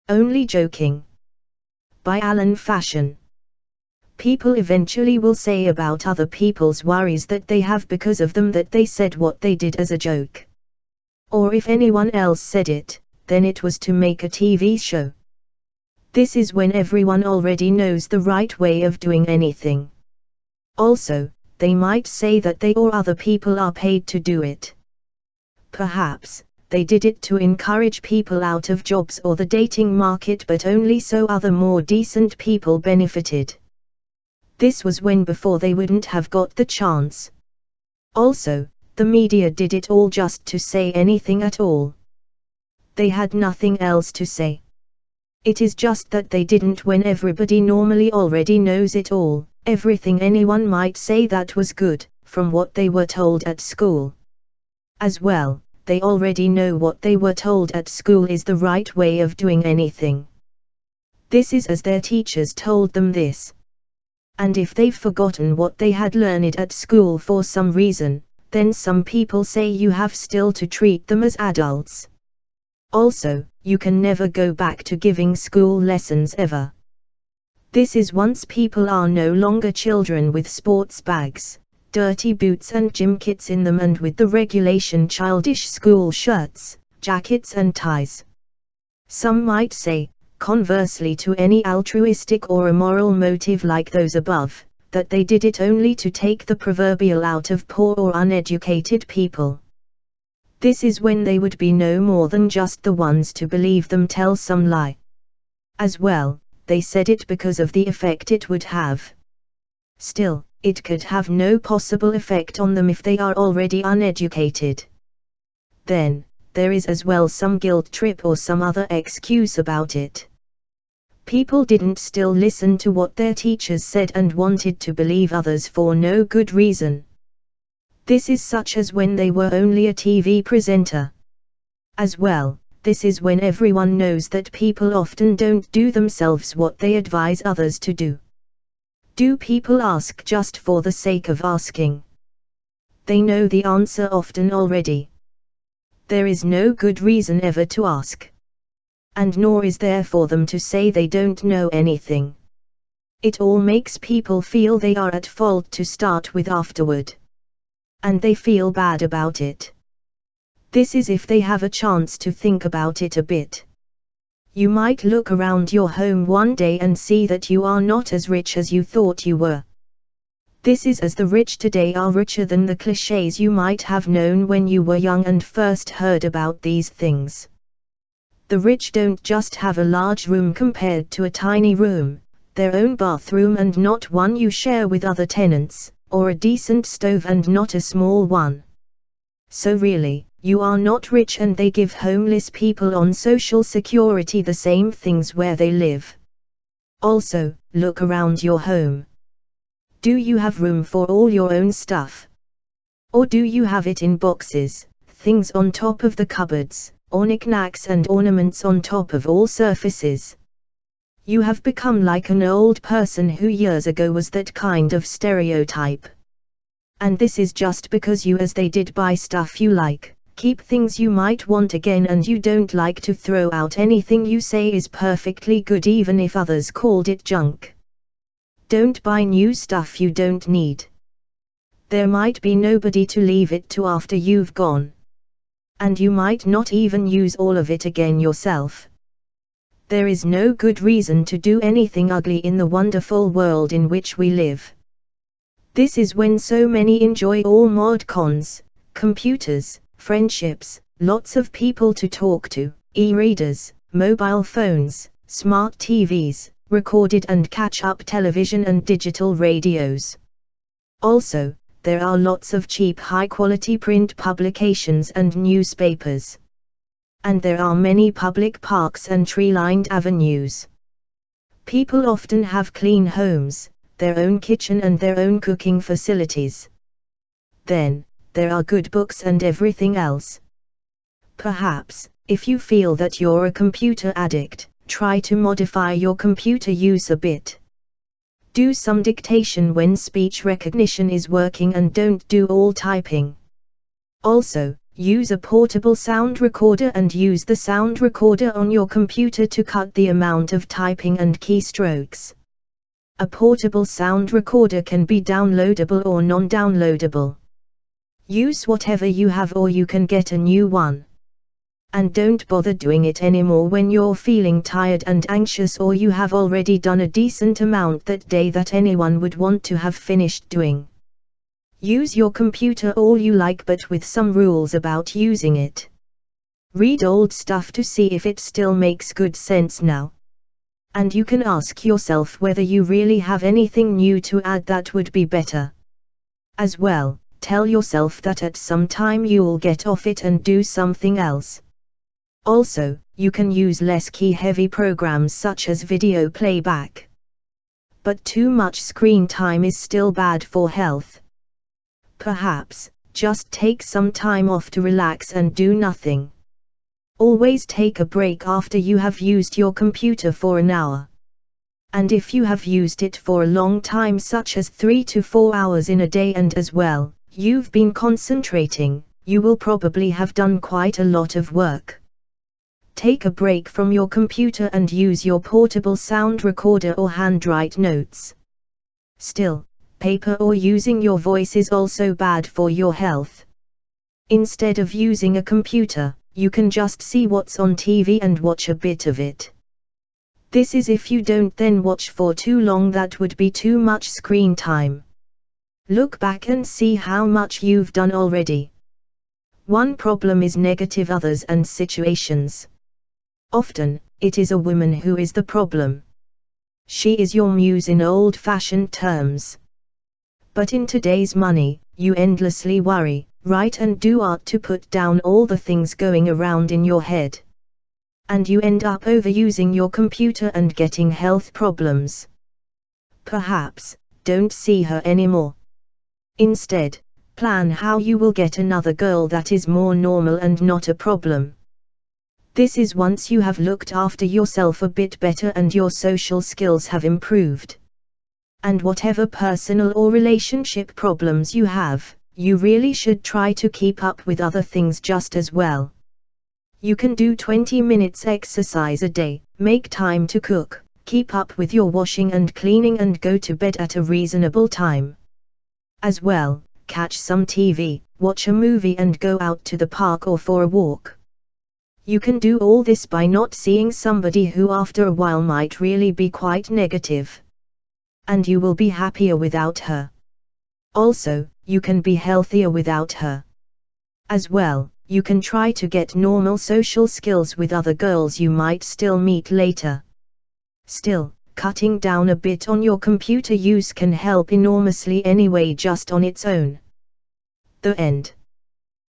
Only joking. By Alan Fashion. People eventually will say about other people's worries that they have because of them that they said what they did as a joke. Or if anyone else said it, then it was to make a TV show. This is when everyone already knows the right way of doing anything. Also, they might say that they or other people are paid to do it. Perhaps, they did it to encourage people out of jobs or the dating market, but only so other more decent people benefited. This was when before they wouldn't have got the chance. Also, the media did it all just to say anything at all. They had nothing else to say. It is just that they didn't when everybody normally already knows it all, everything anyone might say that was good, from what they were told at school. As well, they already know what they were told at school is the right way of doing anything. This is as their teachers told them this. And if they've forgotten what they had learned at school for some reason, then some people say you have still to treat them as adults. Also, you can never go back to giving school lessons ever. This is once people are no longer children with sports bags, dirty boots and gym kits in them, and with the regulation childish school shirts, jackets and ties. Some might say, conversely to any altruistic or immoral motive like those above, that they did it only to take the proverbial out of poor or uneducated people. This is when they would be no more than just the ones to believe them tell some lie. As well, they said it because of the effect it would have. Still, it could have no possible effect on them if they are already uneducated. Then, there is as well some guilt trip or some other excuse about it. People didn't still listen to what their teachers said and wanted to believe others for no good reason. This is such as when they were only a TV presenter. As well, this is when everyone knows that people often don't do themselves what they advise others to do. Do people ask just for the sake of asking? They know the answer often already. There is no good reason ever to ask. And nor is there for them to say they don't know anything. It all makes people feel they are at fault to start with afterward. And they feel bad about it. This is if they have a chance to think about it a bit. You might look around your home one day and see that you are not as rich as you thought you were. This is as the rich today are richer than the clichés you might have known when you were young and first heard about these things. The rich don't just have a large room compared to a tiny room, their own bathroom and not one you share with other tenants, or a decent stove and not a small one. So really, you are not rich, and they give homeless people on Social Security the same things where they live. Also, look around your home. Do you have room for all your own stuff? Or do you have it in boxes, things on top of the cupboards, or knickknacks and ornaments on top of all surfaces? You have become like an old person who years ago was that kind of stereotype. And this is just because you, as they did, buy stuff you like, keep things you might want again, and you don't like to throw out anything you say is perfectly good even if others called it junk. Don't buy new stuff you don't need. There might be nobody to leave it to after you've gone. And you might not even use all of it again yourself. There is no good reason to do anything ugly in the wonderful world in which we live. This is when so many enjoy all mod cons, computers, friendships, lots of people to talk to, e-readers, mobile phones, smart TVs, recorded and catch-up television and digital radios. Also, there are lots of cheap high-quality print publications and newspapers. And there are many public parks and tree-lined avenues. People often have clean homes, their own kitchen and their own cooking facilities. Then, there are good books and everything else. Perhaps, if you feel that you're a computer addict, try to modify your computer use a bit. Do some dictation when speech recognition is working and don't do all typing. Also, use a portable sound recorder and use the sound recorder on your computer to cut the amount of typing and keystrokes. A portable sound recorder can be downloadable or non-downloadable. Use whatever you have or you can get a new one. And don't bother doing it anymore when you're feeling tired and anxious or you have already done a decent amount that day that anyone would want to have finished doing. Use your computer all you like, but with some rules about using it. Read old stuff to see if it still makes good sense now. And you can ask yourself whether you really have anything new to add that would be better. As well, tell yourself that at some time you'll get off it and do something else. Also, you can use less key-heavy programs such as video playback. But too much screen time is still bad for health. Perhaps, just take some time off to relax and do nothing. Always take a break after you have used your computer for an hour. And if you have used it for a long time, such as 3 to 4 hours in a day, and as well, you've been concentrating, you will probably have done quite a lot of work. Take a break from your computer and use your portable sound recorder or handwrite notes. Still, paper or using your voice is also bad for your health. Instead of using a computer, you can just see what's on TV and watch a bit of it. This is if you don't then watch for too long, that would be too much screen time. Look back and see how much you've done already. One problem is negative others and situations. Often, it is a woman who is the problem. She is your muse in old-fashioned terms. But in today's money, you endlessly worry, write and do art to put down all the things going around in your head. And you end up overusing your computer and getting health problems. Perhaps, don't see her anymore. Instead, plan how you will get another girl that is more normal and not a problem. This is once you have looked after yourself a bit better and your social skills have improved. And whatever personal or relationship problems you have, you really should try to keep up with other things just as well. You can do 20 minutes exercise a day, make time to cook, keep up with your washing and cleaning, and go to bed at a reasonable time. As well, catch some TV, watch a movie and go out to the park or for a walk. You can do all this by not seeing somebody who after a while might really be quite negative. And you will be happier without her. Also, you can be healthier without her. As well, you can try to get normal social skills with other girls you might still meet later. Still, cutting down a bit on your computer use can help enormously anyway just on its own. The end.